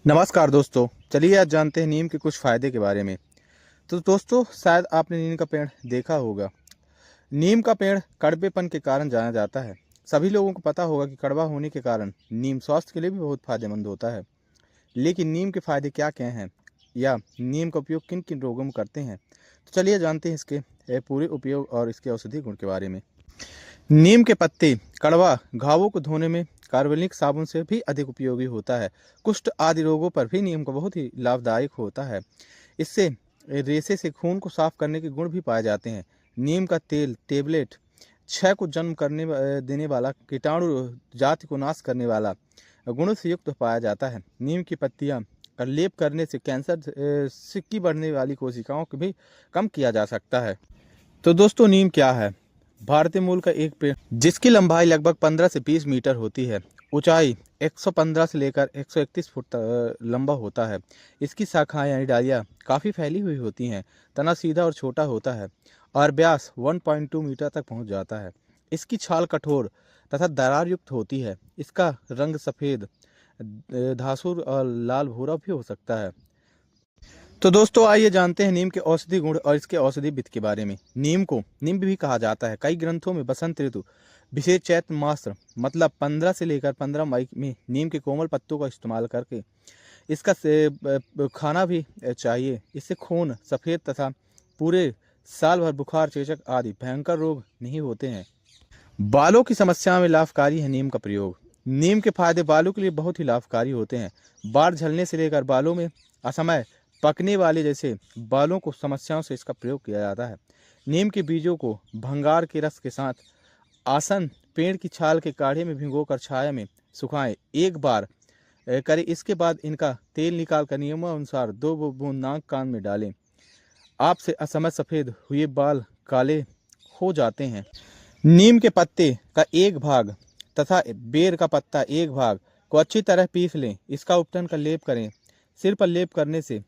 नमस्कार दोस्तों। चलिए आज जानते हैं नीम के कुछ फ़ायदे के बारे में। तो दोस्तों, शायद आपने नीम का पेड़ देखा होगा। नीम का पेड़ कड़वेपन के कारण जाना जाता है। सभी लोगों को पता होगा कि कड़वा होने के कारण नीम स्वास्थ्य के लिए भी बहुत फायदेमंद होता है। लेकिन नीम के फ़ायदे क्या क्या हैं या नीम का उपयोग किन किन रोगों में करते हैं, तो चलिए जानते हैं इसके पूरे उपयोग और इसके औषधि गुण के बारे में। नीम के पत्ते कड़वा घावों को धोने में कार्बनिक साबुन से भी अधिक उपयोगी होता है। कुष्ठ आदि रोगों पर भी नीम का बहुत ही लाभदायक होता है। इससे रेशे से खून को साफ करने के गुण भी पाए जाते हैं। नीम का तेल टेबलेट क्षय को जन्म देने वाला, कीटाणु जाति को नाश करने वाला गुणों से युक्त पाया जाता है। नीम की पत्तियां का लेप करने से कैंसर सिक्की बढ़ने वाली कोशिकाओं को भी कम किया जा सकता है। तो दोस्तों, नीम क्या है? भारतीय मूल का एक पेड़ जिसकी लंबाई लगभग 15 से 20 मीटर होती है। ऊंचाई 115 से लेकर 131 फुट लंबा होता है। इसकी शाखाएं यानी डालियां काफ़ी फैली हुई होती हैं। तना सीधा और छोटा होता है और व्यास 1.2 मीटर तक पहुंच जाता है। इसकी छाल कठोर तथा दरार युक्त होती है। इसका रंग सफ़ेद, धासुर और लाल भूरा भी हो सकता है। तो दोस्तों, आइए जानते हैं नीम के औषधि गुण और इसके औषधि विध के बारे में। नीम को निम्ब भी कहा जाता है। कई ग्रंथों में बसंत ऋतु विशेष चैत्र मास मतलब 15 से लेकर 15 मई में नीम के कोमल पत्तों का इस्तेमाल करके इसका खाना भी चाहिए। इससे खून सफ़ेद तथा पूरे साल भर बुखार, चेचक आदि भयंकर रोग नहीं होते हैं। बालों की समस्या में लाभकारी है नीम का प्रयोग। नीम के फायदे बालों के लिए बहुत ही लाभकारी होते हैं। बाल झड़ने से लेकर बालों में असमय पकने वाले जैसे बालों को समस्याओं से इसका प्रयोग किया जाता है। नीम के बीजों को भंगार के रस के साथ आसन पेड़ की छाल के काढ़े में भिगोकर छाया में सुखाएं। एक बार करें। इसके बाद इनका तेल निकाल कर नियमानुसार 2 बूंद नाक कान में डालें। आपसे असमय सफ़ेद हुए बाल काले हो जाते हैं। नीम के पत्ते का एक भाग तथा बेर का पत्ता एक भाग को अच्छी तरह पीस लें। इसका उपटन का लेप करें। सिर पर लेप करने से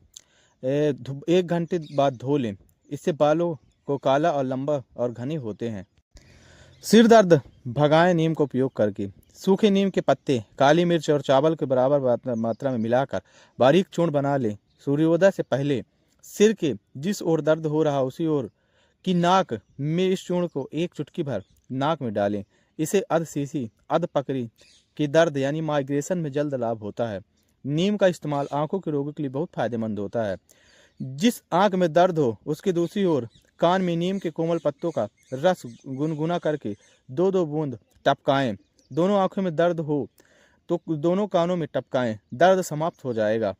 1 घंटे बाद धो लें। इससे बालों को काला और लंबा और घने होते हैं। सिर दर्द भगाएं नीम का उपयोग करके। सूखे नीम के पत्ते काली मिर्च और चावल के बराबर मात्रा में मिलाकर बारीक चूर्ण बना लें। सूर्योदय से पहले सिर के जिस ओर दर्द हो रहा उसी ओर की नाक में इस चूर्ण को एक चुटकी भर नाक में डालें। इसे अधशीशी अधपकड़ी की दर्द यानी माइग्रेशन में जल्द लाभ होता है। नीम का इस्तेमाल आंखों के रोगों के लिए बहुत फायदेमंद होता है। जिस आंख में दर्द हो उसकी दूसरी ओर कान में नीम के कोमल पत्तों का रस गुनगुना करके 2-2 बूंद टपकाएं। दोनों आंखों में दर्द हो तो दोनों कानों में टपकाएं। दर्द समाप्त हो जाएगा।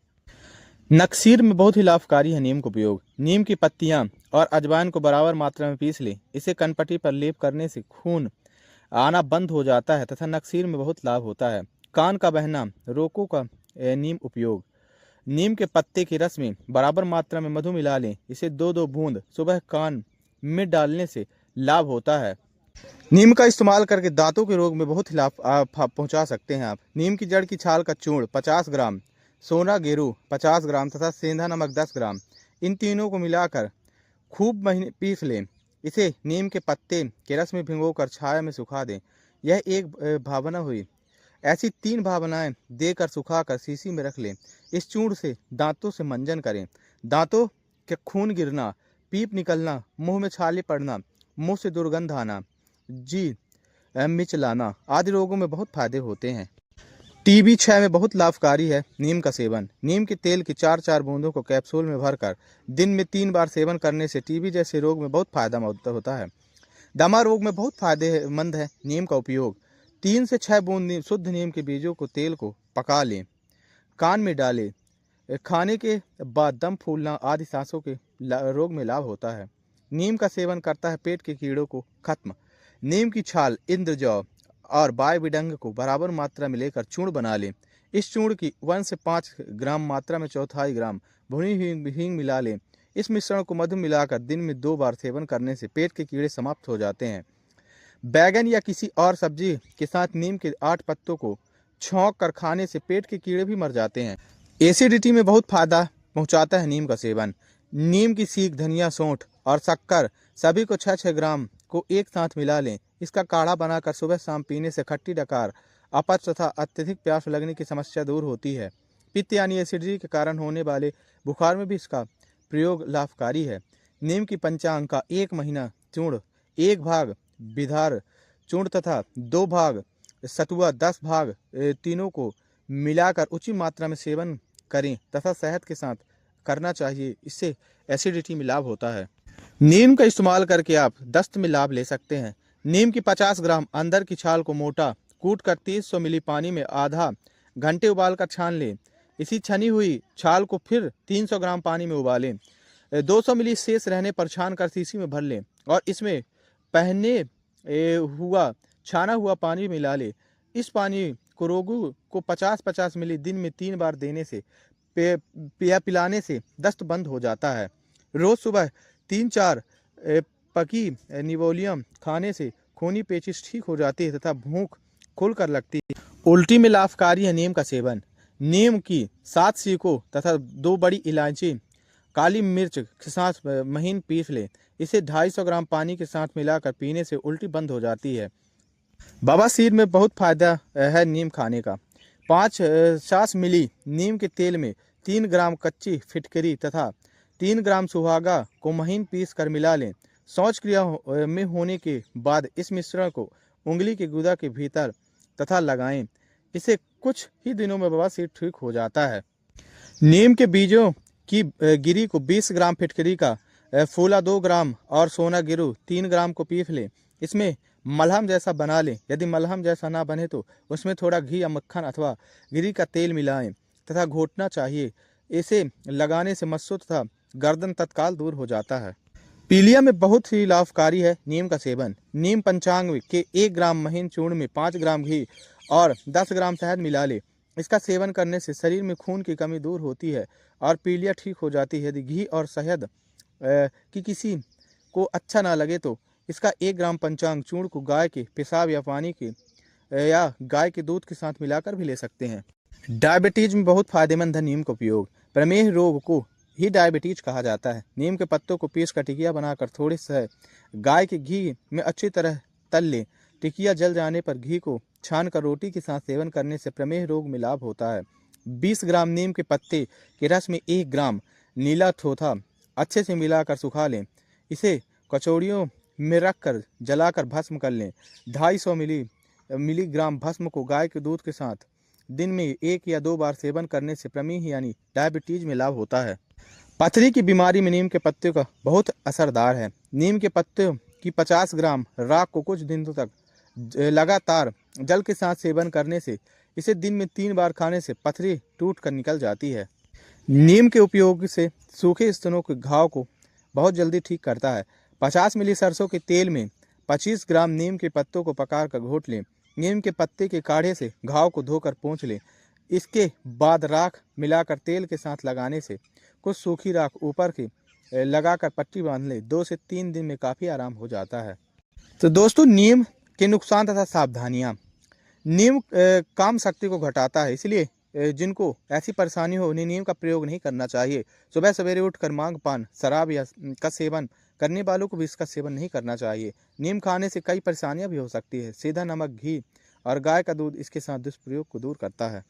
नक्सीर में बहुत ही लाभकारी है नीम का उपयोग। नीम की पत्तियां और अजवाइन को बराबर मात्रा में पीस लें। इसे कनपट्टी पर लेप करने से खून आना बंद हो जाता है तथा नक्सीर में बहुत लाभ होता है। कान का बहना रोकों का नीम उपयोग। नीम के पत्ते के रस में बराबर मात्रा में मधु मिला लें। इसे 2-2 बूंद सुबह कान में डालने से लाभ होता है। नीम का इस्तेमाल करके दांतों के रोग में बहुत ही लाभ पहुंचा सकते हैं आप। नीम की जड़ की छाल का चूर्ण 50 ग्राम, सोना गेरू 50 ग्राम तथा सेंधा नमक 10 ग्राम, इन तीनों को मिलाकर खूब महीने पीस लें। इसे नीम के पत्ते के रस में भिगोकर छाया में सुखा दें। यह एक भावना हुई। ऐसी 3 भावनाएं देकर सुखाकर शीशी में रख लें। इस चूर्ण से दांतों से मंजन करें। दांतों के खून गिरना, पीप निकलना, मुंह में छाले पड़ना, मुंह से दुर्गंध आना, जी मिचलाना आदि रोगों में बहुत फायदे होते हैं। टीबी क्षय में बहुत लाभकारी है नीम का सेवन। नीम के तेल की 4-4 बूंदों को कैप्सूल में भरकर दिन में 3 बार सेवन करने से टीबी जैसे रोग में बहुत फायदा होता है। दमा रोग में बहुत फायदेमंद है नीम का उपयोग। 3 से 6 बूंद शुद्ध नीम के बीजों को तेल को पका लें, कान में डालें। खाने के बाद दम फूलना आदि सांसों के रोग में लाभ होता है। नीम का सेवन करता है पेट के कीड़ों को खत्म। नीम की छाल, इंद्रजौ और बाय विडंग को बराबर मात्रा में लेकर चूर्ण बना लें। इस चूर्ण की 1 से 5 ग्राम मात्रा में 1/4 ग्राम भुनी हुई हींग मिला लें। इस मिश्रण को मधु मिलाकर दिन में 2 बार सेवन करने से पेट के कीड़े समाप्त हो जाते हैं। बैगन या किसी और सब्जी के साथ नीम के 8 पत्तों को छौंक कर खाने से पेट के कीड़े भी मर जाते हैं। एसिडिटी में बहुत फायदा पहुंचाता है नीम का सेवन। नीम की सीख, धनिया, सौंठ और शक्कर सभी को 6-6 ग्राम को एक साथ मिला लें। इसका काढ़ा बनाकर सुबह शाम पीने से खट्टी डकार, अपच तथा अत्यधिक प्यास लगने की समस्या दूर होती है। पित्त यानी एसिडिटी के कारण होने वाले बुखार में भी इसका प्रयोग लाभकारी है। नीम की पंचांग का 1 महीना चूर्ण, 1 भाग बिधार चूर्ण तथा 2 भाग सतुआ, 10 भाग तीनों को मिलाकर उचित मात्रा में सेवन करें तथा सेहत के साथ करना चाहिए। इससे एसिडिटी में लाभ होता है। नीम का इस्तेमाल करके आप दस्त में लाभ ले सकते हैं। नीम की 50 ग्राम अंदर की छाल को मोटा कूट कर 300 मिली पानी में आधा घंटे उबाल कर छान लें। इसी छनी हुई छाल को फिर 300 ग्राम पानी में उबालें। 200 मिली शेष रहने पर छान कर शीशी में भर लें और इसमें पहने हुआ छाना हुआ पानी मिला लें। इस पानी को रोगी को 50-50 मिली दिन में 3 बार देने से पिलाने से दस्त बंद हो जाता है। रोज सुबह 3-4 पकी निवोलियम खाने से खूनी पेचिश ठीक हो जाती है तथा भूख खुलकर लगती है। उल्टी में लाभकारी है नीम का सेवन। नीम की 7 सीखों तथा 2 बड़ी इलायची काली मिर्च के साथ महीन पीस लें। इसे 250 ग्राम पानी के साथ मिलाकर पीने से उल्टी बंद हो जाती है। बवासीर में बहुत फायदा है नीम खाने का। 50 मिली नीम के तेल में 3 ग्राम कच्ची फिटकरी तथा 3 ग्राम सुहागा को महीन पीस कर मिला लें। शौच क्रिया में होने के बाद इस मिश्रण को उंगली के गुदा के भीतर तथा लगाएं। इसे कुछ ही दिनों में बवासीर ठीक हो जाता है। नीम के बीजों की गिरी को 20 ग्राम फिटकरी का फूला 2 ग्राम और सोना गिरू 3 ग्राम को पीस लें। इसमें मलहम जैसा बना लें। यदि मलहम जैसा ना बने तो उसमें थोड़ा घी या मक्खन अथवा गिरी का तेल मिलाएं तथा घोटना चाहिए। इसे लगाने से मस्सो तथा गर्दन तत्काल दूर हो जाता है। पीलिया में बहुत ही लाभकारी है नीम का सेवन। नीम पंचांग के 1 ग्राम महीन चूर्ण में 5 ग्राम घी और 10 ग्राम शहद मिला ले। इसका सेवन करने से शरीर में खून की कमी दूर होती है और पीलिया ठीक हो जाती है। यदि घी और शहद की किसी को अच्छा ना लगे तो इसका 1 ग्राम पंचांग चूर्ण को गाय के पेशाब या पानी के या गाय के दूध के साथ मिलाकर भी ले सकते हैं। डायबिटीज में बहुत फायदेमंद है नीम का उपयोग। प्रमेह रोग को ही डायबिटीज कहा जाता है। नीम के पत्तों को पीस कर टिकिया बनाकर थोड़े से गाय के घी में अच्छी तरह तल लें। टिकिया जल जाने पर घी को छान कर रोटी के साथ सेवन करने से प्रमेह रोग में लाभ होता है। 20 ग्राम नीम के पत्ते के रस में 1 ग्राम नीला थोथा अच्छे से मिलाकर सुखा लें। इसे कचौड़ियों में रखकर जलाकर भस्म कर लें। 250 मिलीग्राम भस्म को गाय के दूध के साथ दिन में 1 या 2 बार सेवन करने से प्रमेह यानी डायबिटीज में लाभ होता है। पथरी की बीमारी में नीम के पत्ते का बहुत असरदार है। नीम के पत्ते की 50 ग्राम राख को कुछ दिनों तक लगातार जल के साथ सेवन करने से इसे दिन में 3 बार खाने से पथरी टूट कर निकल जाती है। नीम के उपयोग से सूखे स्तनों के घाव को बहुत जल्दी ठीक करता है। 50 मिली सरसों के तेल में 25 ग्राम नीम के पत्तों को पकाकर घोट लें। नीम के पत्ते के काढ़े से घाव को धोकर पोंछ लें। इसके बाद राख मिलाकर तेल के साथ लगाने से कुछ सूखी राख ऊपर की लगाकर पट्टी बांध लें। 2 से 3 दिन में काफ़ी आराम हो जाता है। तो दोस्तों, नीम के नुकसान तथा सावधानियाँ। नीम काम शक्ति को घटाता है, इसलिए जिनको ऐसी परेशानी हो उन्हें नीम का प्रयोग नहीं करना चाहिए। सुबह सवेरे उठकर मांग पान शराब या का सेवन करने वालों को भी इसका सेवन नहीं करना चाहिए। नीम खाने से कई परेशानियां भी हो सकती है। सीधा नमक, घी और गाय का दूध इसके साथ दुष्प्रयोग को दूर करता है।